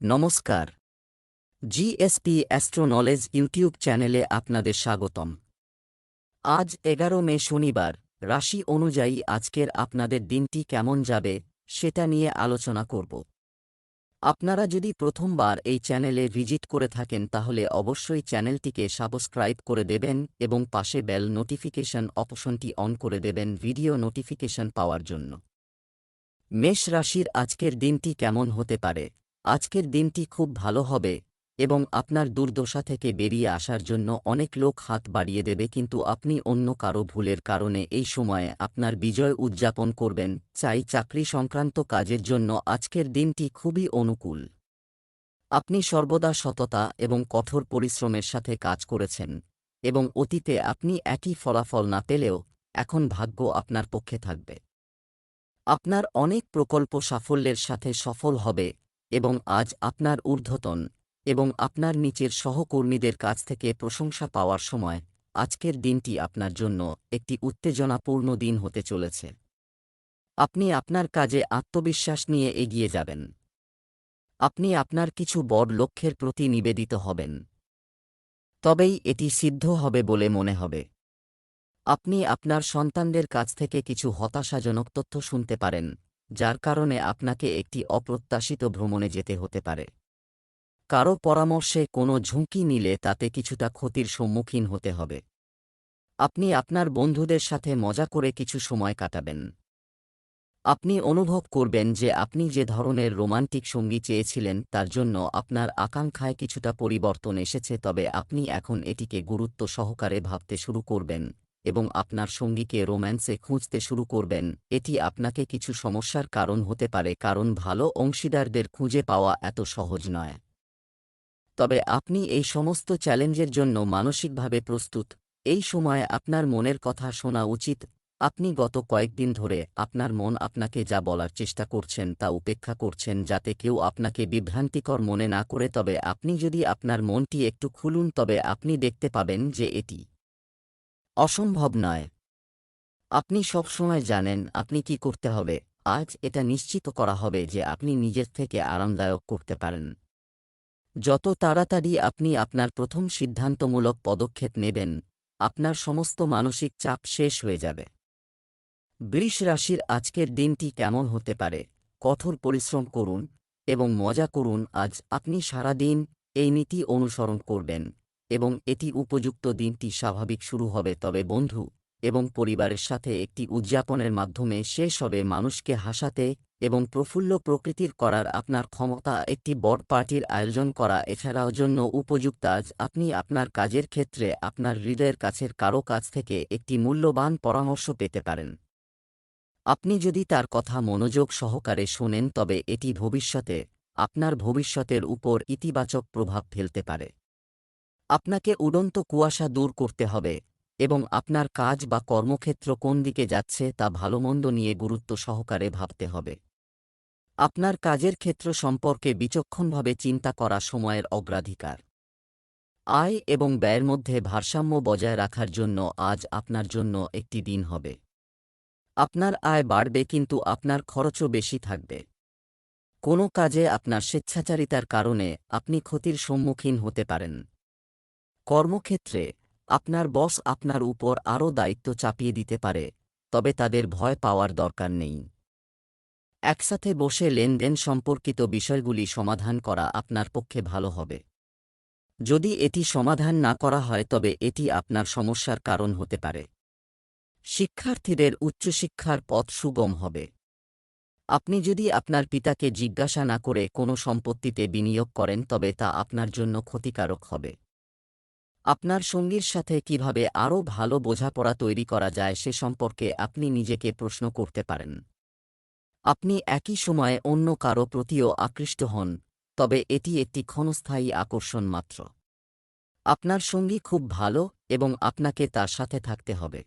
নমস্কার। GSP astro knowledge YouTube চ্যানেলে আপনাদের স্বাগতম। আজ 11 মে শনিবার, রাশি অনুযায়ী আজকের আপনাদের দিনটি কেমন যাবে সেটা নিয়ে আলোচনা করব। আপনারা যদি প্রথমবার এই চ্যানেলে ভিজিট করে থাকেন তাহলে অবশ্যই চ্যানেলটিকে সাবস্ক্রাইব করে দেবেন এবং পাশে বেল নোটিফিকেশন অপশনটি অন করে দেবেন ভিডিও নোটিফিকেশন পাওয়ার জন্য। মেষ রাশির আজকের দিনটি কেমন হতে পারে? আজকের দিনটি খুব ভালো হবে এবং আপনার দুর্দশা থেকে বেরিয়ে আসার জন্য অনেক লোক হাত বাড়িয়ে দেবে, কিন্তু আপনি অন্য কারো ভুলের কারণে এই সময়ে আপনার বিজয় উদযাপন করবেন। চাকরি সংক্রান্ত কাজের জন্য আজকের দিনটি খুবই অনুকূল। আপনি সর্বদা সততা এবং কঠোর পরিশ্রমের সাথে কাজ করেছেন এবং অতীতে আপনি একই ফলাফল না পেলেও এখন ভাগ্য আপনার পক্ষে থাকবে। আপনার অনেক প্রকল্প সাফল্যের সাথে সফল হবে এবং আজ আপনার ঊর্ধ্বতন এবং আপনার নিচের সহকর্মীদের কাছ থেকে প্রশংসা পাওয়ার সময়। আজকের দিনটি আপনার জন্য একটি উত্তেজনাপূর্ণ দিন হতে চলেছে। আপনি আপনার কাজে আত্মবিশ্বাস নিয়ে এগিয়ে যাবেন। আপনি আপনার কিছু বড় লক্ষ্যের প্রতি নিবেদিত হবেন, তবেই এটি সিদ্ধ হবে বলে মনে হবে। আপনি আপনার সন্তানদের কাছ থেকে কিছু হতাশাজনক তথ্য শুনতে পারেন, যার কারণে আপনাকে একটি অপ্রত্যাশিত ভ্রমণে যেতে হতে পারে। কারো পরামর্শে কোনো ঝুঁকি নিলে তাতে কিছুটা ক্ষতির সম্মুখীন হতে হবে। আপনি আপনার বন্ধুদের সাথে মজা করে কিছু সময় কাটাবেন। আপনি অনুভব করবেন যে আপনি যে ধরনের রোমান্টিক সঙ্গী চেয়েছিলেন তার জন্য আপনার আকাঙ্ক্ষায় কিছুটা পরিবর্তন এসেছে, তবে আপনি এখন এটিকে গুরুত্ব সহকারে ভাবতে শুরু করবেন এবং আপনার সঙ্গীকে রোম্যান্সে খুঁজতে শুরু করবেন। এটি আপনাকে কিছু সমস্যার কারণ হতে পারে, কারণ ভালো অংশীদারদের খুঁজে পাওয়া এত সহজ নয়। তবে আপনি এই সমস্ত চ্যালেঞ্জের জন্য মানসিকভাবে প্রস্তুত। এই সময়ে আপনার মনের কথা শোনা উচিত। আপনি গত কয়েকদিন ধরে আপনার মন আপনাকে যা বলার চেষ্টা করছেন তা উপেক্ষা করছেন, যাতে কেউ আপনাকে বিভ্রান্তিকর মনে না করে। তবে আপনি যদি আপনার মনটি একটু খুলুন তবে আপনি দেখতে পাবেন যে এটি অসম্ভব নয়। আপনি সবসময় জানেন আপনি কি করতে হবে। আজ এটা নিশ্চিত করা হবে যে আপনি নিজের থেকে আরামদায়ক করতে পারেন। যত তাড়াতাড়ি আপনি আপনার প্রথম সিদ্ধান্তমূলক পদক্ষেপ নেবেন, আপনার সমস্ত মানসিক চাপ শেষ হয়ে যাবে। বৃষ রাশির আজকের দিনটি কেমন হতে পারে? কঠোর পরিশ্রম করুন এবং মজা করুন। আজ আপনি সারা দিন এই নীতি অনুসরণ করবেন এবং এটি উপযুক্ত দিনটি স্বাভাবিক শুরু হবে, তবে বন্ধু এবং পরিবারের সাথে একটি উদযাপনের মাধ্যমে শেষ হবে। মানুষকে হাসাতে এবং প্রফুল্ল প্রকৃতির করার আপনার ক্ষমতা একটি বড় পার্টির আয়োজন করা এছাড়াও জন্য উপযুক্ত। আজ আপনি আপনার কাজের ক্ষেত্রে আপনার হৃদয়ের কাছের কারো কাছ থেকে একটি মূল্যবান পরামর্শ পেতে পারেন। আপনি যদি তার কথা মনোযোগ সহকারে শোনেন তবে এটি ভবিষ্যতে আপনার ভবিষ্যতের উপর ইতিবাচক প্রভাব ফেলতে পারে। আপনাকে উড়ন্ত কুয়াশা দূর করতে হবে এবং আপনার কাজ বা কর্মক্ষেত্র কোন দিকে যাচ্ছে তা ভালোমন্দ নিয়ে গুরুত্ব সহকারে ভাবতে হবে। আপনার কাজের ক্ষেত্র সম্পর্কে বিচক্ষণভাবে চিন্তা করা সময়ের অগ্রাধিকার। আয় এবং ব্যয়ের মধ্যে ভারসাম্য বজায় রাখার জন্য আজ আপনার জন্য একটি দিন হবে। আপনার আয় বাড়বে কিন্তু আপনার খরচও বেশি থাকবে। কোনো কাজে আপনার স্বেচ্ছাচারিতার কারণে আপনি ক্ষতির সম্মুখীন হতে পারেন। কর্মক্ষেত্রে আপনার বস আপনার উপর আরও দায়িত্ব চাপিয়ে দিতে পারে, তবে তাদের ভয় পাওয়ার দরকার নেই। একসাথে বসে লেনদেন সম্পর্কিত বিষয়গুলি সমাধান করা আপনার পক্ষে ভালো হবে। যদি এটি সমাধান না করা হয় তবে এটি আপনার সমস্যার কারণ হতে পারে। শিক্ষার্থীদের উচ্চশিক্ষার পথ সুগম হবে। আপনি যদি আপনার পিতাকে জিজ্ঞাসা না করে কোনো সম্পত্তিতে বিনিয়োগ করেন তবে তা আপনার জন্য ক্ষতিকারক হবে। আপনার সঙ্গীর সাথে কিভাবে আরও ভালো বোঝাপড়া তৈরি করা যায় সে সম্পর্কে আপনি নিজেকে প্রশ্ন করতে পারেন। আপনি একই সময়ে অন্য কারো প্রতিও আকৃষ্ট হন, তবে এটি একটি ক্ষণস্থায়ী আকর্ষণ মাত্র। আপনার সঙ্গী খুব ভালো এবং আপনাকে তার সাথে থাকতে হবে।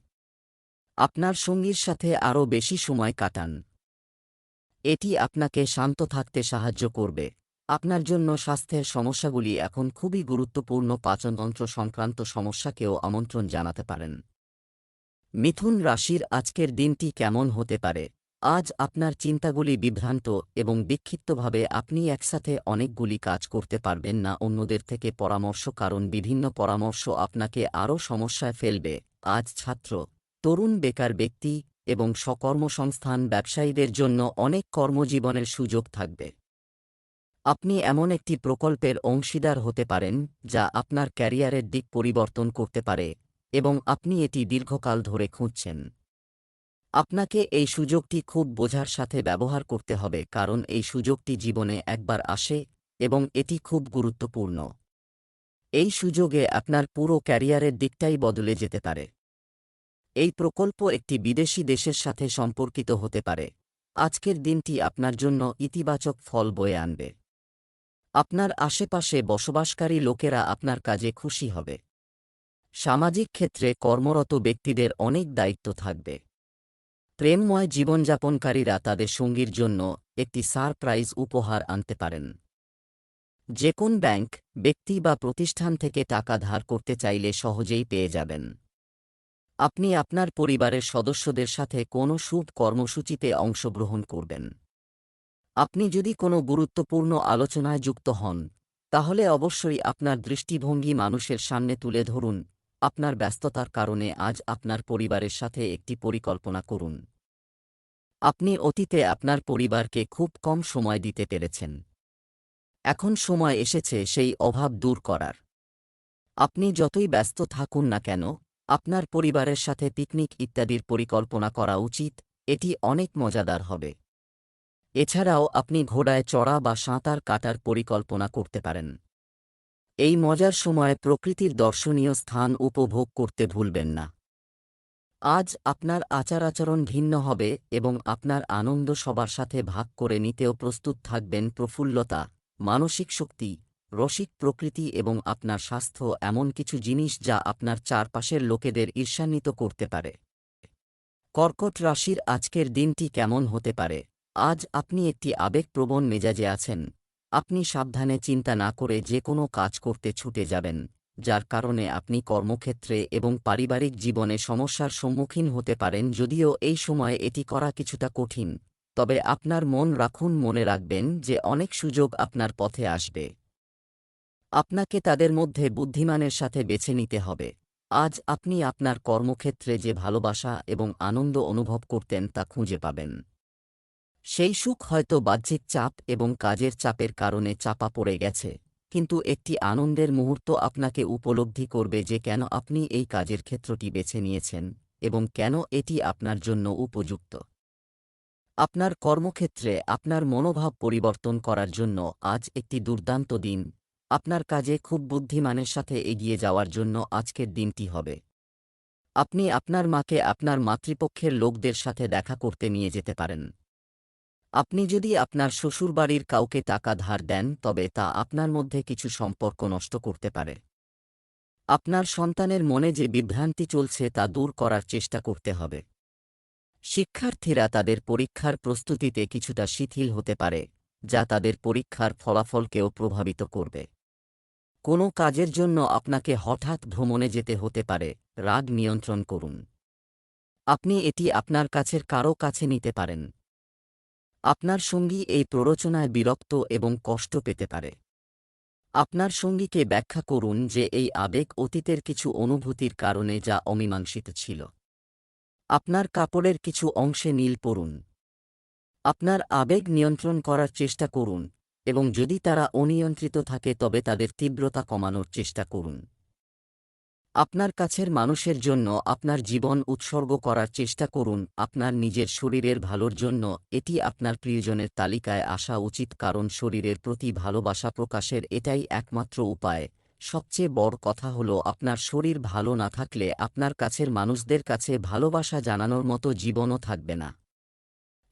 আপনার সঙ্গীর সাথে আরও বেশি সময় কাটান। এটি আপনাকে শান্ত থাকতে সাহায্য করবে। আপনার জন্য স্বাস্থ্যের সমস্যাগুলি এখন খুবই গুরুত্বপূর্ণ। পাচনতন্ত্র সংক্রান্ত সমস্যাকেও আমন্ত্রণ জানাতে পারেন। মিথুন রাশির আজকের দিনটি কেমন হতে পারে? আজ আপনার চিন্তাগুলি বিভ্রান্ত এবং বিক্ষিপ্তভাবে আপনি একসাথে অনেকগুলি কাজ করতে পারবেন না অন্যদের থেকে পরামর্শ, কারণ বিভিন্ন পরামর্শ আপনাকে আরও সমস্যায় ফেলবে। আজ ছাত্র, তরুণ, বেকার ব্যক্তি এবং স্বকর্মসংস্থান ব্যবসায়ীদের জন্য অনেক কর্মজীবনের সুযোগ থাকবে। আপনি এমন একটি প্রকল্পের অংশীদার হতে পারেন যা আপনার ক্যারিয়ারের দিক পরিবর্তন করতে পারে এবং আপনি এটি দীর্ঘকাল ধরে খুঁজছেন। আপনাকে এই সুযোগটি খুব বোঝার সাথে ব্যবহার করতে হবে, কারণ এই সুযোগটি জীবনে একবার আসে এবং এটি খুব গুরুত্বপূর্ণ। এই সুযোগে আপনার পুরো ক্যারিয়ারের দিকটাই বদলে যেতে পারে। এই প্রকল্প একটি বিদেশি দেশের সাথে সম্পর্কিত হতে পারে। আজকের দিনটি আপনার জন্য ইতিবাচক ফল বয়ে আনবে। আপনার আশেপাশে বসবাসকারী লোকেরা আপনার কাজে খুশি হবে। সামাজিক ক্ষেত্রে কর্মরত ব্যক্তিদের অনেক দায়িত্ব থাকবে। প্রেমময় জীবনযাপনকারীরা তাদের সঙ্গীর জন্য একটি সারপ্রাইজ উপহার আনতে পারেন। যে কোন ব্যাংক, ব্যক্তি বা প্রতিষ্ঠান থেকে টাকা ধার করতে চাইলে সহজেই পেয়ে যাবেন। আপনি আপনার পরিবারের সদস্যদের সাথে কোনো শুভ কর্মসূচিতে অংশগ্রহণ করবেন। আপনি যদি কোনো গুরুত্বপূর্ণ আলোচনায় যুক্ত হন, তাহলে অবশ্যই আপনার দৃষ্টিভঙ্গি মানুষের সামনে তুলে ধরুন। আপনার ব্যস্ততার কারণে আজ আপনার পরিবারের সাথে একটি পরিকল্পনা করুন। আপনি অতীতে আপনার পরিবারকে খুব কম সময় দিতে পেরেছেন। এখন সময় এসেছে সেই অভাব দূর করার। আপনি যতই ব্যস্ত থাকুন না কেন, আপনার পরিবারের সাথে পিকনিক ইত্যাদির পরিকল্পনা করা উচিত। এটি অনেক মজাদার হবে। এছাড়াও আপনি ঘোড়ায় চড়া বা সাঁতার কাটার পরিকল্পনা করতে পারেন। এই মজার সময় প্রকৃতির দর্শনীয় স্থান উপভোগ করতে ভুলবেন না। আজ আপনার আচার-আচরণ ভিন্ন হবে এবং আপনার আনন্দ সবার সাথে ভাগ করে নিতেও প্রস্তুত থাকবেন। প্রফুল্লতা, মানসিক শক্তি, রসিক প্রকৃতি এবং আপনার স্বাস্থ্য এমন কিছু জিনিস যা আপনার চারপাশের লোকেদের ঈর্ষান্বিত করতে পারে। কর্কট রাশির আজকের দিনটি কেমন হতে পারে? আজ আপনি একটি আবেগপ্রবণ মেজাজে আছেন। আপনি সাবধানে চিন্তা না করে যে কোনো কাজ করতে ছুটে যাবেন, যার কারণে আপনি কর্মক্ষেত্রে এবং পারিবারিক জীবনে সমস্যার সম্মুখীন হতে পারেন। যদিও এই সময়ে এটি করা কিছুটা কঠিন, তবে আপনার মনে রাখবেন যে অনেক সুযোগ আপনার পথে আসবে। আপনাকে তাদের মধ্যে বুদ্ধিমানের সাথে বেছে নিতে হবে। আজ আপনি আপনার কর্মক্ষেত্রে যে ভালোবাসা এবং আনন্দ অনুভব করতেন তা খুঁজে পাবেন। সেই সুখ হয়তো বাহ্যিক চাপ এবং কাজের চাপের কারণে চাপা পড়ে গেছে, কিন্তু একটি আনন্দের মুহূর্ত আপনাকে উপলব্ধি করবে যে কেন আপনি এই কাজের ক্ষেত্রটি বেছে নিয়েছেন এবং কেন এটি আপনার জন্য উপযুক্ত। আপনার কর্মক্ষেত্রে আপনার মনোভাব পরিবর্তন করার জন্য আজ একটি দুর্দান্ত দিন। আপনার কাজে খুব বুদ্ধিমানের সাথে এগিয়ে যাওয়ার জন্য আজকের দিনটি হবে। আপনি আপনার মাকে আপনার মাতৃপক্ষের লোকদের সাথে দেখা করতে নিয়ে যেতে পারেন। আপনি যদি আপনার শ্বশুরবাড়ির কাউকে টাকা ধার দেন, তবে তা আপনার মধ্যে কিছু সম্পর্ক নষ্ট করতে পারে। আপনার সন্তানের মনে যে বিভ্রান্তি চলছে তা দূর করার চেষ্টা করতে হবে। শিক্ষার্থীরা তাদের পরীক্ষার প্রস্তুতিতে কিছুটা শিথিল হতে পারে, যা তাদের পরীক্ষার ফলাফলকেও প্রভাবিত করবে। কোনো কাজের জন্য আপনাকে হঠাৎ ভ্রমণে যেতে হতে পারে। রাগ নিয়ন্ত্রণ করুন। আপনি এটি আপনার কাছের কারও কাছে নিতে পারেন। আপনার সঙ্গী এই প্ররোচনায় বিরক্ত এবং কষ্ট পেতে পারে। আপনার সঙ্গীকে ব্যাখ্যা করুন যে এই আবেগ অতীতের কিছু অনুভূতির কারণে যা অমীমাংসিত ছিল। আপনার কাপড়ের কিছু অংশে নীল পরুন। আপনার আবেগ নিয়ন্ত্রণ করার চেষ্টা করুন এবং যদি তারা অনিয়ন্ত্রিত থাকে তবে তাদের তীব্রতা কমানোর চেষ্টা করুন। আপনার কাছের মানুষের জন্য আপনার জীবন উৎসর্গ করার চেষ্টা করুন। আপনার নিজের শরীরের ভালোর জন্য এটি আপনার প্রিয়জনের তালিকায় আসা উচিত, কারণ শরীরের প্রতি ভালোবাসা প্রকাশের এটাই একমাত্র উপায়। সবচেয়ে বড় কথা হলো, আপনার শরীর ভালো না থাকলে আপনার কাছের মানুষদের কাছে ভালোবাসা জানানোর মতো জীবনও থাকবে না।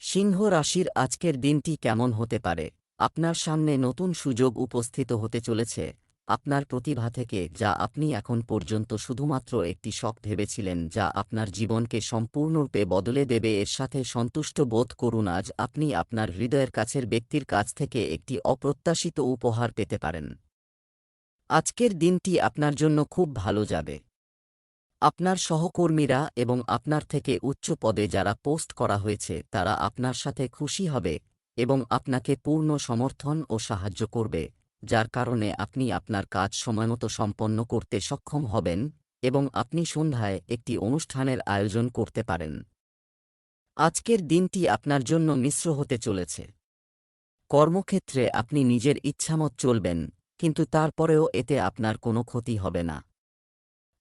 সিংহ রাশির আজকের দিনটি কেমন হতে পারে? আপনার সামনে নতুন সুযোগ উপস্থিত হতে চলেছে। আপনার প্রতিভা থেকে, যা আপনি এখন পর্যন্ত শুধুমাত্র একটি শখ ভেবেছিলেন, যা আপনার জীবনকে সম্পূর্ণরূপে বদলে দেবে, এর সাথে সন্তুষ্ট বোধ করুন। আজ আপনি আপনার হৃদয়ের কাছের ব্যক্তির কাছ থেকে একটি অপ্রত্যাশিত উপহার পেতে পারেন। আজকের দিনটি আপনার জন্য খুব ভালো যাবে। আপনার সহকর্মীরা এবং আপনার থেকে উচ্চ পদে যারা পোস্ট করা হয়েছে তারা আপনার সাথে খুশি হবে এবং আপনাকে পূর্ণ সমর্থন ও সাহায্য করবে, যার কারণে আপনি আপনার কাজ সময়মতো সম্পন্ন করতে সক্ষম হবেন এবং আপনি সন্ধ্যায় একটি অনুষ্ঠানের আয়োজন করতে পারেন। আজকের দিনটি আপনার জন্য মিশ্র হতে চলেছে। কর্মক্ষেত্রে আপনি নিজের ইচ্ছামত চলবেন, কিন্তু তারপরেও এতে আপনার কোনো ক্ষতি হবে না।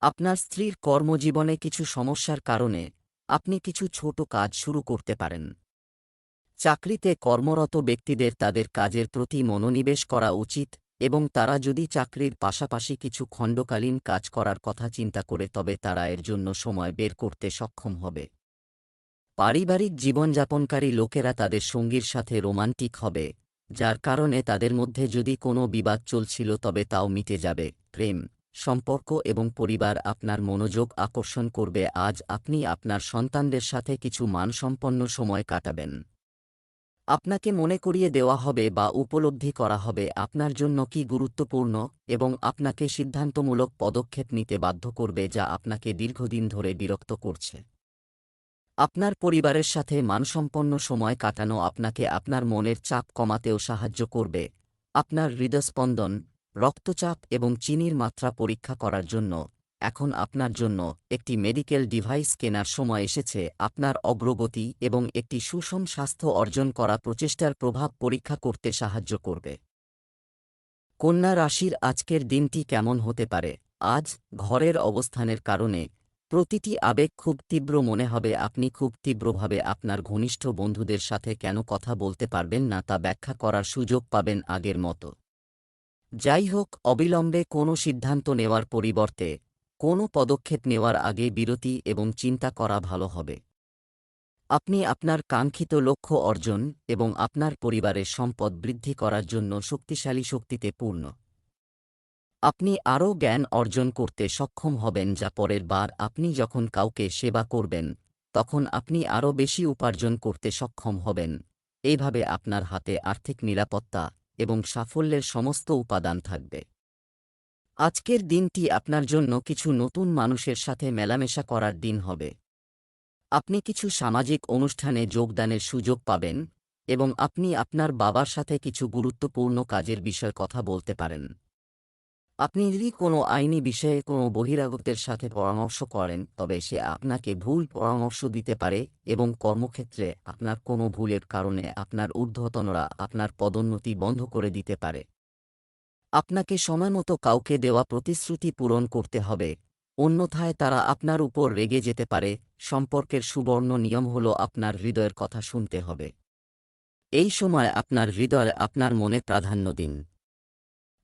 আপনার স্ত্রীর কর্মজীবনে কিছু সমস্যার কারণে আপনি কিছু ছোট কাজ শুরু করতে পারেন। চাকরিতে কর্মরত ব্যক্তিদের তাদের কাজের প্রতি মনোনিবেশ করা উচিত এবং তারা যদি চাকরির পাশাপাশি কিছু খণ্ডকালীন কাজ করার কথা চিন্তা করে তবে তারা এর জন্য সময় বের করতে সক্ষম হবে। পারিবারিক জীবনযাপনকারী লোকেরা তাদের সঙ্গীর সাথে রোমান্টিক হবে, যার কারণে তাদের মধ্যে যদি কোনো বিবাদ চলছিল তবে তাও মিটে যাবে। প্রেম, সম্পর্ক এবং পরিবার আপনার মনোযোগ আকর্ষণ করবে। আজ আপনি আপনার সন্তানদের সাথে কিছু মানসম্পন্ন সময় কাটাবেন। আপনাকে মনে করিয়ে দেওয়া হবে বা উপলব্ধি করা হবে আপনার জন্য কি গুরুত্বপূর্ণ এবং আপনাকে সিদ্ধান্তমূলক পদক্ষেপ নিতে বাধ্য করবে যা আপনাকে দীর্ঘদিন ধরে বিরক্ত করছে। আপনার পরিবারের সাথে মানসম্পন্ন সময় কাটানো আপনাকে আপনার মনের চাপ কমাতেও সাহায্য করবে। আপনার হৃদস্পন্দন, রক্তচাপ এবং চিনির মাত্রা পরীক্ষা করার জন্য এখন আপনার জন্য একটি মেডিকেল ডিভাইস কেনার সময় এসেছে। আপনার অগ্রগতি এবং একটি সুষম স্বাস্থ্য অর্জন করা প্রচেষ্টার প্রভাব পরীক্ষা করতে সাহায্য করবে। কন্যা রাশির আজকের দিনটি কেমন হতে পারে? আজ ঘরের অবস্থানের কারণে প্রতিটি আবেগ খুব তীব্র মনে হবে। আপনি খুব তীব্রভাবে আপনার ঘনিষ্ঠ বন্ধুদের সাথে কেন কথা বলতে পারবেন না তা ব্যাখ্যা করার সুযোগ পাবেন আগের মতো। যাই হোক, অবিলম্বে কোনো সিদ্ধান্ত নেওয়ার পরিবর্তে কোনো পদক্ষেপ নেওয়ার আগে বিরতি এবং চিন্তা করা ভালো হবে। আপনি আপনার কাঙ্ক্ষিত লক্ষ্য অর্জন এবং আপনার পরিবারের সম্পদ বৃদ্ধি করার জন্য শক্তিশালী শক্তিতে পূর্ণ। আপনি আরও জ্ঞান অর্জন করতে সক্ষম হবেন যা পরের বার আপনি যখন কাউকে সেবা করবেন তখন আপনি আরও বেশি উপার্জন করতে সক্ষম হবেন। এইভাবে আপনার হাতে আর্থিক নিরাপত্তা এবং সাফল্যের সমস্ত উপাদান থাকবে। আজকের দিনটি আপনার জন্য কিছু নতুন মানুষের সাথে মেলামেশা করার দিন হবে। আপনি কিছু সামাজিক অনুষ্ঠানে যোগদানের সুযোগ পাবেন এবং আপনি আপনার বাবার সাথে কিছু গুরুত্বপূর্ণ কাজের বিষয়ে কথা বলতে পারেন। আপনি যদি কোনো আইনি বিষয়ে কোনো বহিরাগতের সাথে পরামর্শ করেন তবে সে আপনাকে ভুল পরামর্শ দিতে পারে এবং কর্মক্ষেত্রে আপনার কোনো ভুলের কারণে আপনার ঊর্ধ্বতনরা আপনার পদোন্নতি বন্ধ করে দিতে পারে। আপনাকে সময়মতো কাউকে দেওয়া প্রতিশ্রুতি পূরণ করতে হবে, অন্যথায় তারা আপনার উপর রেগে যেতে পারে। সম্পর্কের সুবর্ণ নিয়ম হল আপনার হৃদয়ের কথা শুনতে হবে। এই সময় আপনার হৃদয় আপনার মনে প্রাধান্য দিন।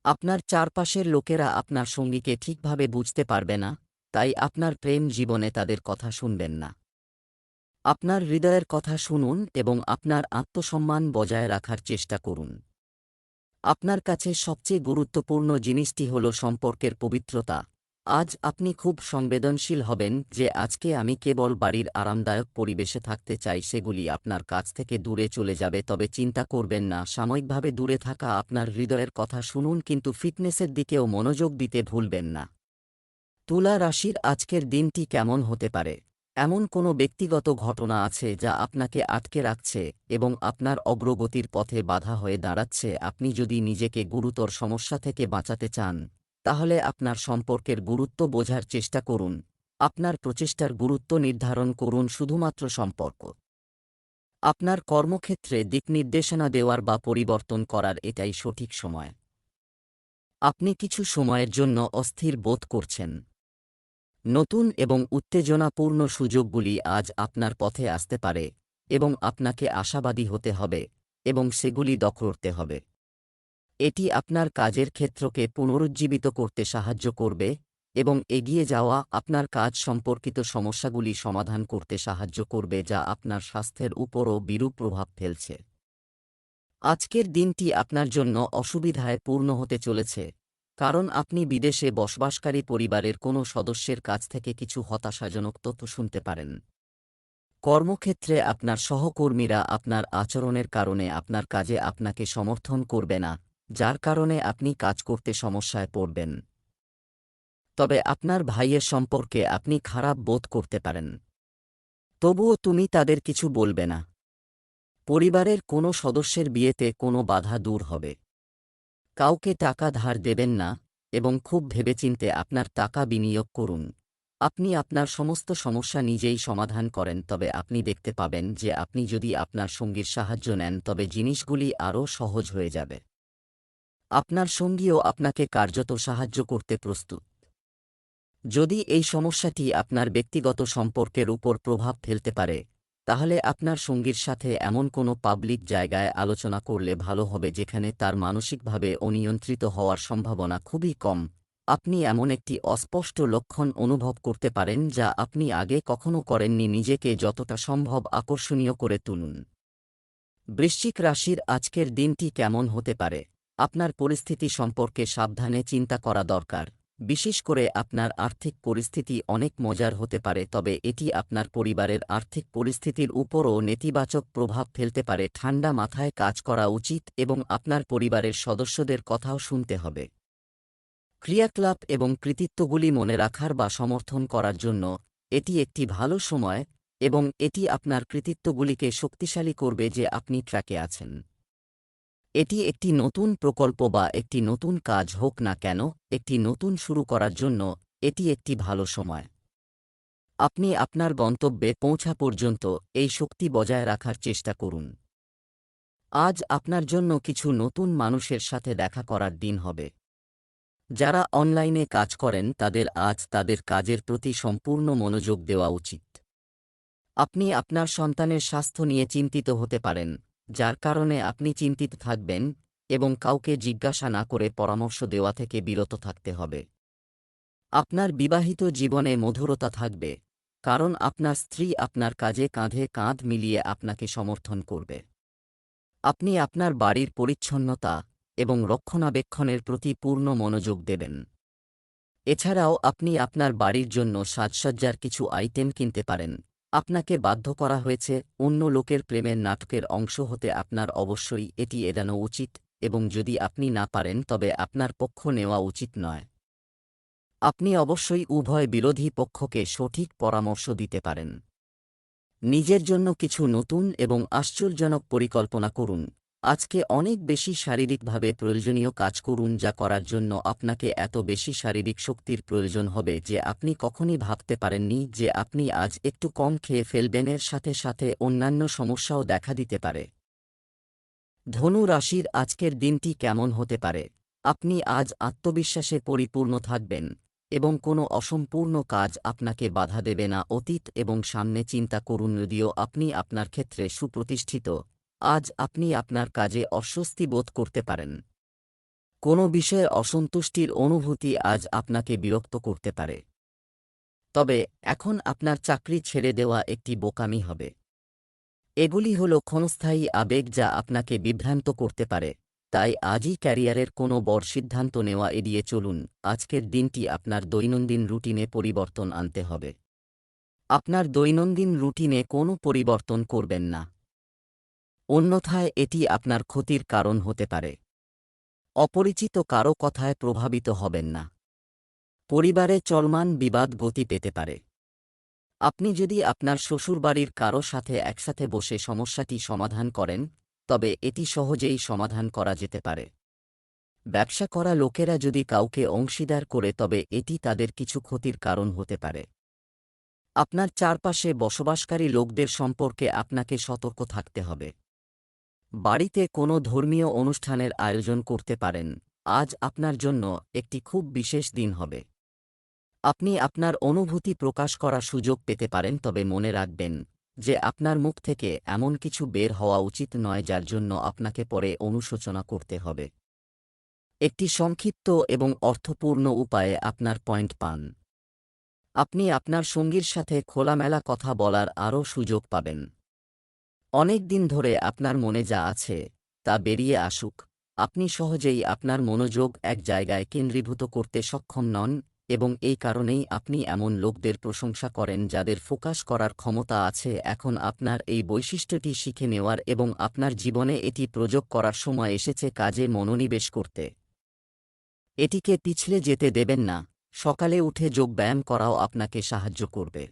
আপনার চারপাশের লোকেরা আপনার সঙ্গীকে ঠিকভাবে বুঝতে পারবে না, তাই আপনার প্রেম জীবনে তাদের কথা শুনবেন না। আপনার হৃদয়ের কথা শুনুন এবং আপনার আত্মসম্মান বজায় রাখার চেষ্টা করুন। আপনার কাছে সবচেয়ে গুরুত্বপূর্ণ জিনিসটি হল সম্পর্কের পবিত্রতা। আজ আপনি খুব সংবেদনশীল হবেন যে আজকে আমি কেবল বাড়ির আরামদায়ক পরিবেশে থাকতে চাই। সেগুলি আপনার কাছ থেকে দূরে চলে যাবে, তবে চিন্তা করবেন না, সাময়িকভাবে দূরে থাকা। আপনার হৃদয়ের কথা শুনুন কিন্তু ফিটনেসের দিকেও মনোযোগ দিতে ভুলবেন না। তুলা রাশির আজকের দিনটি কেমন হতে পারে? এমন কোনো ব্যক্তিগত ঘটনা আছে যা আপনাকে আটকে রাখছে এবং আপনার অগ্রগতির পথে বাধা হয়ে দাঁড়াচ্ছে। আপনি যদি নিজেকে গুরুতর সমস্যা থেকে বাঁচাতে চান তাহলে আপনার সম্পর্কের গুরুত্ব বোঝার চেষ্টা করুন। আপনার প্রচেষ্টার গুরুত্ব নির্ধারণ করুন শুধুমাত্র সম্পর্ক। আপনার কর্মক্ষেত্রে দিকনির্দেশনা দেওয়ার বা পরিবর্তন করার এটাই সঠিক সময়। আপনি কিছু সময়ের জন্য অস্থির বোধ করছেন। নতুন এবং উত্তেজনাপূর্ণ সুযোগগুলি আজ আপনার পথে আসতে পারে এবং আপনাকে আশাবাদী হতে হবে এবং সেগুলি দখল করতে হবে। এটি আপনার কাজের ক্ষেত্রকে পুনরুজ্জীবিত করতে সাহায্য করবে এবং এগিয়ে যাওয়া আপনার কাজ সম্পর্কিত সমস্যাগুলি সমাধান করতে সাহায্য করবে যা আপনার স্বাস্থ্যের উপরও বিরূপ প্রভাব ফেলছে। আজকের দিনটি আপনার জন্য অসুবিধায় পূর্ণ হতে চলেছে, কারণ আপনি বিদেশে বসবাসকারী পরিবারের কোনো সদস্যের কাছ থেকে কিছু হতাশাজনক তথ্য শুনতে পারেন। কর্মক্ষেত্রে আপনার সহকর্মীরা আপনার আচরণের কারণে আপনার কাজে আপনাকে সমর্থন করবে না, যার কারণে আপনি কাজ করতে সমস্যায় পড়বেন। তবে আপনার ভাইয়ের সম্পর্কে আপনি খারাপ বোধ করতে পারেন। তবুও তুমি তাদের কিছু বলবে না। পরিবারের কোনো সদস্যের বিয়েতে কোনো বাধা দূর হবে। কাউকে টাকা ধার দেবেন না এবং খুব ভেবেচিন্তে আপনার টাকা বিনিয়োগ করুন। আপনি আপনার সমস্ত সমস্যা নিজেই সমাধান করেন, তবে আপনি দেখতে পাবেন যে আপনি যদি আপনার সঙ্গীর সাহায্য নেন তবে জিনিসগুলি আরও সহজ হয়ে যাবে। আপনার সঙ্গীও আপনাকে কার্যত সাহায্য করতে প্রস্তুত। যদি এই সমস্যাটি আপনার ব্যক্তিগত সম্পর্কের উপর প্রভাব ফেলতে পারে, তাহলে আপনার সঙ্গীর সাথে এমন কোনো পাবলিক জায়গায় আলোচনা করলে ভালো হবে যেখানে তার মানসিকভাবে অনিয়ন্ত্রিত হওয়ার সম্ভাবনা খুবই কম। আপনি এমন একটি অস্পষ্ট লক্ষণ অনুভব করতে পারেন যা আপনি আগে কখনো করেননি। নিজেকে যতটা সম্ভব আকর্ষণীয় করে তুলুন। বৃশ্চিক রাশির আজকের দিনটি কেমন হতে পারে? আপনার পরিস্থিতি সম্পর্কে সাবধানে চিন্তা করা দরকার। বিশেষ করে আপনার আর্থিক পরিস্থিতি অনেক মজার হতে পারে, তবে এটি আপনার পরিবারের আর্থিক পরিস্থিতির উপরও নেতিবাচক প্রভাব ফেলতে পারে। ঠান্ডা মাথায় কাজ করা উচিত এবং আপনার পরিবারের সদস্যদের কথাও শুনতে হবে। ক্রিয়াকলাপ এবং কৃতিত্বগুলি মনে রাখার বা সমর্থন করার জন্য এটি একটি ভালো সময় এবং এটি আপনার কৃতিত্বগুলিকে শক্তিশালী করবে যে আপনি ট্র্যাকে আছেন। এটি একটি নতুন প্রকল্প বা একটি নতুন কাজ হোক না কেন, একটি নতুন শুরু করার জন্য এটি একটি ভালো সময়। আপনি আপনার গন্তব্যে পৌঁছা পর্যন্ত এই শক্তি বজায় রাখার চেষ্টা করুন। আজ আপনার জন্য কিছু নতুন মানুষের সাথে দেখা করার দিন হবে। যারা অনলাইনে কাজ করেন তাদের আজ তাদের কাজের প্রতি সম্পূর্ণ মনোযোগ দেওয়া উচিত। আপনি আপনার সন্তানের স্বাস্থ্য নিয়ে চিন্তিত হতে পারেন, যার কারণে আপনি চিন্তিত থাকবেন এবং কাউকে জিজ্ঞাসা না করে পরামর্শ দেওয়া থেকে বিরত থাকতে হবে। আপনার বিবাহিত জীবনে মধুরতা থাকবে, কারণ আপনার স্ত্রী আপনার কাজে কাঁধে কাঁধ মিলিয়ে আপনাকে সমর্থন করবে। আপনি আপনার বাড়ির পরিচ্ছন্নতা এবং রক্ষণাবেক্ষণের প্রতি পূর্ণ মনোযোগ দেবেন। এছাড়াও আপনি আপনার বাড়ির জন্য সাজসজ্জার কিছু আইটেম কিনতে পারেন। আপনাকে বাধ্য করা হয়েছে অন্য লোকের প্রেমের নাটকের অংশ হতে, আপনার অবশ্যই এটি এড়ানো উচিত এবং যদি আপনি না পারেন তবে আপনার পক্ষ নেওয়া উচিত নয়। আপনি অবশ্যই উভয় বিরোধী পক্ষকে সঠিক পরামর্শ দিতে পারেন। নিজের জন্য কিছু নতুন এবং আশ্চর্যজনক পরিকল্পনা করুন। আজকে অনেক বেশি শারীরিকভাবে প্রয়োজনীয় কাজ করুন, যা করার জন্য আপনাকে এত বেশি শারীরিক শক্তির প্রয়োজন হবে যে আপনি কখনই ভাবতে পারেননি যে আপনি আজ একটু কম খেয়ে ফেলবেন। এর সাথে সাথে অন্যান্য সমস্যাও দেখা দিতে পারে। ধনু রাশির আজকের দিনটি কেমন হতে পারে? আপনি আজ আত্মবিশ্বাসে পরিপূর্ণ থাকবেন এবং কোনো অসম্পূর্ণ কাজ আপনাকে বাধা দেবে না। অতীত এবং সামনে চিন্তা করুন। যদিও আপনি আপনার ক্ষেত্রে সুপ্রতিষ্ঠিত, আজ আপনি আপনার কাজে অস্বস্তি বোধ করতে পারেন। কোনো বিষয়ে অসন্তুষ্টির অনুভূতি আজ আপনাকে বিরক্ত করতে পারে। তবে এখন আপনার চাকরি ছেড়ে দেওয়া একটি বোকামি হবে। এগুলি হল ক্ষণস্থায়ী আবেগ যা আপনাকে বিভ্রান্ত করতে পারে, তাই আজই ক্যারিয়ারের কোনো বড় সিদ্ধান্ত নেওয়া এড়িয়ে চলুন। আজকের দিনটি আপনার দৈনন্দিন রুটিনে পরিবর্তন আনতে হবে। আপনার দৈনন্দিন রুটিনে কোনো পরিবর্তন করবেন না, অন্যথায় এটি আপনার ক্ষতির কারণ হতে পারে। অপরিচিত কারো কথায় প্রভাবিত হবেন না। পরিবারে চলমান বিবাদ গতি পেতে পারে। আপনি যদি আপনার শ্বশুরবাড়ির কারো সাথে একসাথে বসে সমস্যাটি সমাধান করেন, তবে এটি সহজেই সমাধান করা যেতে পারে। ব্যবসা করা লোকেরা যদি কাউকে অংশীদার করে তবে এটি তাদের কিছু ক্ষতির কারণ হতে পারে। আপনার চারপাশে বসবাসকারী লোকদের সম্পর্কে আপনাকে সতর্ক থাকতে হবে। বাড়িতে কোনো ধর্মীয় অনুষ্ঠানের আয়োজন করতে পারেন। আজ আপনার জন্য একটি খুব বিশেষ দিন হবে। আপনি আপনার অনুভূতি প্রকাশ করার সুযোগ পেতে পারেন, তবে মনে রাখবেন যে আপনার মুখ থেকে এমন কিছু বের হওয়া উচিত নয় যার জন্য আপনাকে পরে অনুশোচনা করতে হবে। একটি সংক্ষিপ্ত এবং অর্থপূর্ণ উপায়ে আপনার পয়েন্ট পান। আপনি আপনার সঙ্গীর সাথে খোলামেলা কথা বলার আরও সুযোগ পাবেন। অনেক দিন ধরে আপনার মনে যা আছে তা বেরিয়ে আসুক। আপনি সহজেই আপনার মনোযোগ এক জায়গায় কেন্দ্রীভূত করতে সক্ষম নন এবং এই কারণেই আপনি এমন লোকদের প্রশংসা করেন যাদের ফোকাস করার ক্ষমতা আছে। এখন আপনার এই বৈশিষ্ট্যটি শিখে নেওয়ার এবং আপনার জীবনে এটি প্রয়োগ করার সময় এসেছে। কাজে মনোনিবেশ করতে এটিকে পিছলে যেতে দেবেন না। সকালে উঠে যোগব্যায়াম করাও আপনাকে সাহায্য করবে।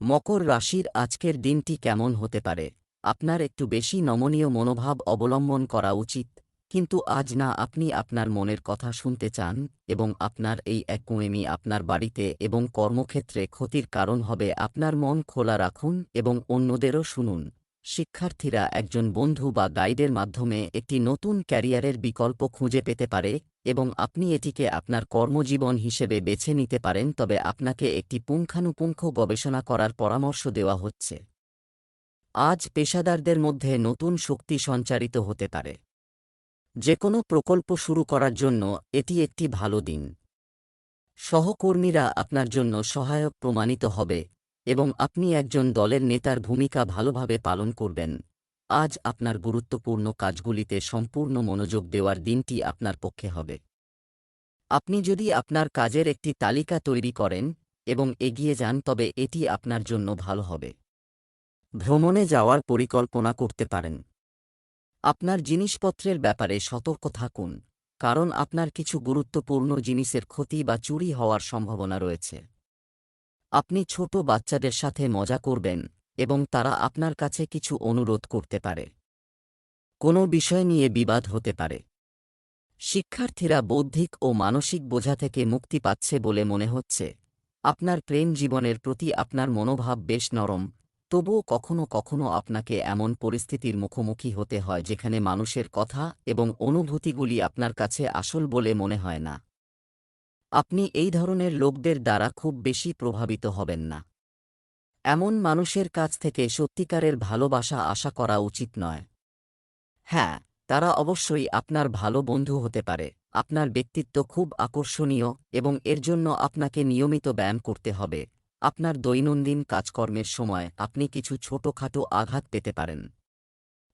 মকর রাশির আজকের দিনটি কেমন হতে পারে? আপনার একটু বেশি নমনীয় মনোভাব অবলম্বন করা উচিত, কিন্তু আজ না আপনি আপনার মনের কথা শুনতে চান এবং আপনার এই একগুঁয়েমি আপনার বাড়িতে এবং কর্মক্ষেত্রে ক্ষতির কারণ হবে। আপনার মন খোলা রাখুন এবং অন্যদেরও শুনুন। শিক্ষার্থীরা একজন বন্ধু বা গাইডের মাধ্যমে একটি নতুন ক্যারিয়ারের বিকল্প খুঁজে পেতে পারে এবং আপনি এটিকে আপনার কর্মজীবন হিসেবে বেছে নিতে পারেন, তবে আপনাকে একটি পুঙ্খানুপুঙ্খ গবেষণা করার পরামর্শ দেওয়া হচ্ছে। আজ পেশাদারদের মধ্যে নতুন শক্তি সঞ্চারিত হতে পারে। যে কোনো প্রকল্প শুরু করার জন্য এটি একটি ভালো দিন। সহকর্মীরা আপনার জন্য সহায়ক প্রমাণিত হবে এবং আপনি একজন দলের নেতার ভূমিকা ভালোভাবে পালন করবেন। আজ আপনার গুরুত্বপূর্ণ কাজগুলিতে সম্পূর্ণ মনোযোগ দেওয়ার দিনটি আপনার পক্ষে হবে। আপনি যদি আপনার কাজের একটি তালিকা তৈরি করেন এবং এগিয়ে যান, তবে এটি আপনার জন্য ভালো হবে। ভ্রমণে যাওয়ার পরিকল্পনা করতে পারেন। আপনার জিনিসপত্রের ব্যাপারে সতর্ক থাকুন, কারণ আপনার কিছু গুরুত্বপূর্ণ জিনিসের ক্ষতি বা চুরি হওয়ার সম্ভাবনা রয়েছে। আপনি ছোট বাচ্চাদের সাথে মজা করবেন এবং তারা আপনার কাছে কিছু অনুরোধ করতে পারে। কোনো বিষয় নিয়ে বিবাদ হতে পারে। শিক্ষার্থীরা বৌদ্ধিক ও মানসিক বোঝা থেকে মুক্তি পাচ্ছে বলে মনে হচ্ছে। আপনার প্রেম জীবনের প্রতি আপনার মনোভাব বেশ নরম, তবুও কখনো কখনো আপনাকে এমন পরিস্থিতির মুখোমুখি হতে হয় যেখানে মানুষের কথা এবং অনুভূতিগুলি আপনার কাছে আসল বলে মনে হয় না। আপনি এই ধরনের লোকদের দ্বারা খুব বেশি প্রভাবিত হবেন না। এমন মানুষের কাছ থেকে সত্যিকারের ভালোবাসা আশা করা উচিত নয়। হ্যাঁ, তারা অবশ্যই আপনার ভালো বন্ধু হতে পারে। আপনার ব্যক্তিত্ব খুব আকর্ষণীয় এবং এর জন্য আপনাকে নিয়মিত ব্যায়াম করতে হবে। আপনার দৈনন্দিন কাজকর্মের সময় আপনি কিছু ছোটখাটো আঘাত পেতে পারেন।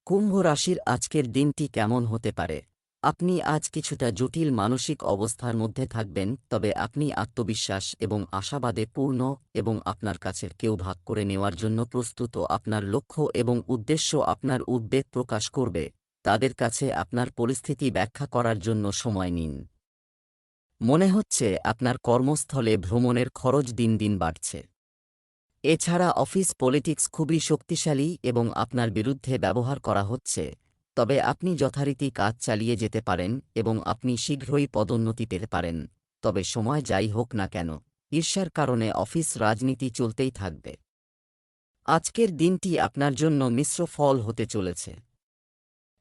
কুম্ভ রাশির আজকের দিনটি কেমন হতে পারে? আপনি আজ কিছুটা জটিল মানসিক অবস্থার মধ্যে থাকবেন, তবে আপনি আত্মবিশ্বাস এবং আশাবাদে পূর্ণ এবং আপনার কাছের কেউ ভাগ করে নেওয়ার জন্য প্রস্তুত। আপনার লক্ষ্য এবং উদ্দেশ্য আপনার উদ্বেগ প্রকাশ করবে। তাদের কাছে আপনার পরিস্থিতি ব্যাখ্যা করার জন্য সময় নিন। মনে হচ্ছে আপনার কর্মস্থলে ভ্রমণের খরচ দিন দিন বাড়ছে। এছাড়া অফিস পলিটিক্স খুবই শক্তিশালী এবং আপনার বিরুদ্ধে ব্যবহার করা হচ্ছে, তবে আপনি যথারীতি কাজ চালিয়ে যেতে পারেন এবং আপনি শীঘ্রই পদোন্নতি পেতে পারেন। তবে সময় যাই হোক না কেন, ঈর্ষার কারণে অফিস রাজনীতি চলতেই থাকবে। আজকের দিনটি আপনার জন্য মিশ্র ফল হতে চলেছে।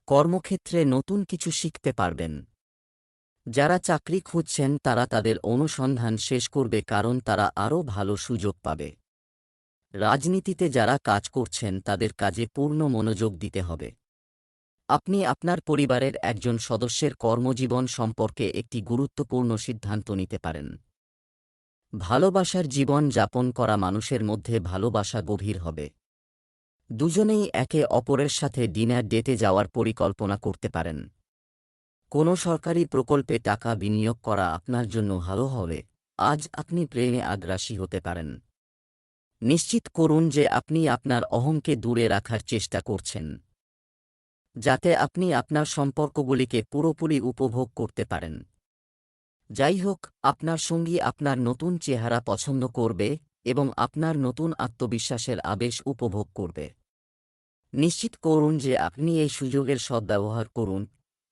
কর্মক্ষেত্রে নতুন কিছু শিখতে পারবেন। যারা চাকরি খুঁজছেন তারা তাদের অনুসন্ধান শেষ করবে, কারণ তারা আরও ভালো সুযোগ পাবে। রাজনীতিতে যারা কাজ করছেন তাদের কাজে পূর্ণ মনোযোগ দিতে হবে। আপনি আপনার পরিবারের একজন সদস্যের কর্মজীবন সম্পর্কে একটি গুরুত্বপূর্ণ সিদ্ধান্ত নিতে পারেন। ভালোবাসার জীবন যাপন করা মানুষের মধ্যে ভালোবাসা গভীর হবে। দুজনেই একে অপরের সাথে ডিনার ডেটে যাওয়ার পরিকল্পনা করতে পারেন। কোনো সরকারি প্রকল্পে টাকা বিনিয়োগ করা আপনার জন্য ভালো হবে। আজ আপনি প্রেমে আগ্রাসী হতে পারেন। নিশ্চিত করুন যে আপনি আপনার অহংকে দূরে রাখার চেষ্টা করছেন, যাতে আপনি আপনার সম্পর্কগুলিকে পুরোপুরি উপভোগ করতে পারেন। যাই হোক, আপনার সঙ্গী আপনার নতুন চেহারা পছন্দ করবে এবং আপনার নতুন আত্মবিশ্বাসের আবেশ উপভোগ করবে। নিশ্চিত করুন যে আপনি এই সুযোগের সদ্ব্যবহার করুন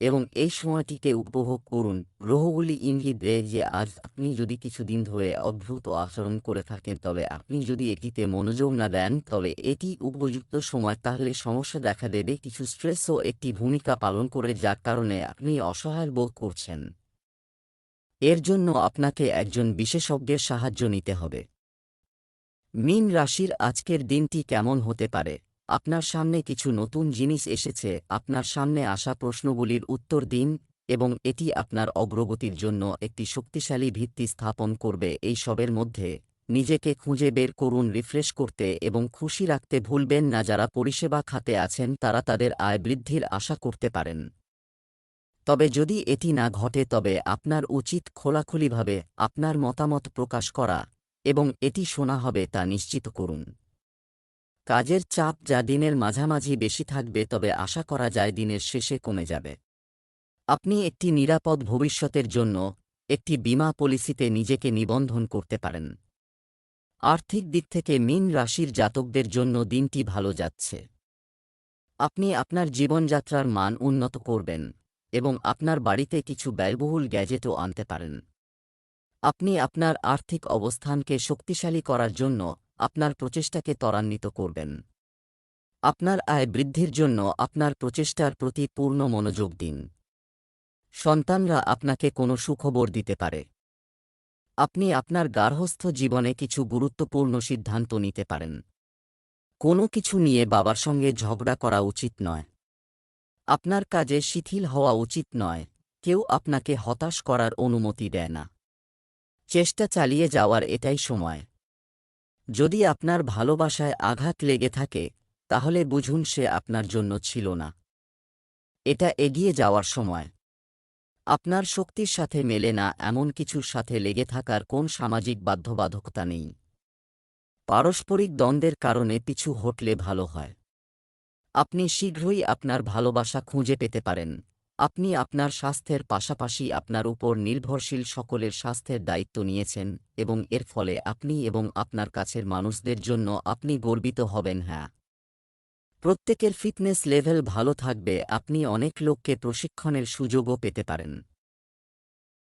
এবং এই সময়টিকে উপভোগ করুন। গ্রহগুলি ইঙ্গিত দেয় যে আজ আপনি যদি কিছুদিন ধরে অদ্ভুত আচরণ করে থাকেন, তবে আপনি যদি এটিতে মনোযোগ না দেন তবে এটি উপযুক্ত সময়, তাহলে সমস্যা দেখা দেবে। কিছু স্ট্রেসও একটি ভূমিকা পালন করে, যার কারণে আপনি অসহায় বোধ করছেন। এর জন্য আপনাকে একজন বিশেষজ্ঞের সাহায্য নিতে হবে। মীন রাশির আজকের দিনটি কেমন হতে পারে? আপনার সামনে কিছু নতুন জিনিস এসেছে। আপনার সামনে আসা প্রশ্নগুলির উত্তর দিন এবং এটি আপনার অগ্রগতির জন্য একটি শক্তিশালী ভিত্তি স্থাপন করবে। এই সবের মধ্যে নিজেকে খুঁজে বের করুন, রিফ্রেশ করতে এবং খুশি রাখতে ভুলবেন না। যারা পরিষেবা খাতে আছেন তারা তাদের আয় বৃদ্ধির আশা করতে পারেন, তবে যদি এটি না ঘটে তবে আপনার উচিত খোলাখুলিভাবে আপনার মতামত প্রকাশ করা এবং এটি শোনা হবে তা নিশ্চিত করুন। কাজের চাপ যা দিনের মাঝামাঝি বেশি থাকবে, তবে আশা করা যায় দিনের শেষে কমে যাবে। আপনি একটি নিরাপদ ভবিষ্যতের জন্য একটি বীমা পলিসিতে নিজেকে নিবন্ধন করতে পারেন। আর্থিক দিক থেকে মীন রাশির জাতকদের জন্য দিনটি ভালো যাচ্ছে। আপনি আপনার জীবনযাত্রার মান উন্নত করবেন এবং আপনার বাড়িতে কিছু ব্যয়বহুল গ্যাজেটও আনতে পারেন। আপনি আপনার আর্থিক অবস্থানকে শক্তিশালী করার জন্য আপনার প্রচেষ্টাকে ত্বরান্বিত করবেন। আপনার আয় বৃদ্ধির জন্য আপনার প্রচেষ্টার প্রতি পূর্ণ মনোযোগ দিন। সন্তানরা আপনাকে কোনো সুখবর দিতে পারে। আপনি আপনার গার্হস্থ্য জীবনে কিছু গুরুত্বপূর্ণ সিদ্ধান্ত নিতে পারেন। কোনো কিছু নিয়ে বাবার সঙ্গে ঝগড়া করা উচিত নয়। আপনার কাজে শিথিল হওয়া উচিত নয়। কেউ আপনাকে হতাশ করার অনুমতি দেয় না। চেষ্টা চালিয়ে যাওয়ার এটাই সময়। যদি আপনার ভালোবাসায় আঘাত লেগে থাকে, তাহলে বুঝুন সে আপনার জন্য ছিল না। এটা এগিয়ে যাওয়ার সময়। আপনার শক্তির সাথে মেলে না এমন কিছুর সাথে লেগে থাকার কোন সামাজিক বাধ্যবাধকতা নেই। পারস্পরিক দ্বন্দ্বের কারণে পিছু হটলে ভালো হয়। আপনি শীঘ্রই আপনার ভালোবাসা খুঁজে পেতে পারেন। আপনি আপনার স্বাস্থ্যের পাশাপাশি আপনার উপর নির্ভরশীল সকলের স্বাস্থ্যের দায়িত্ব নিয়েছেন এবং এর ফলে আপনি এবং আপনার কাছের মানুষদের জন্য আপনি গর্বিত হবেন। হ্যাঁ, প্রত্যেকের ফিটনেস লেভেল ভালো থাকবে। আপনি অনেক লোককে প্রশিক্ষণের সুযোগও পেতে পারেন।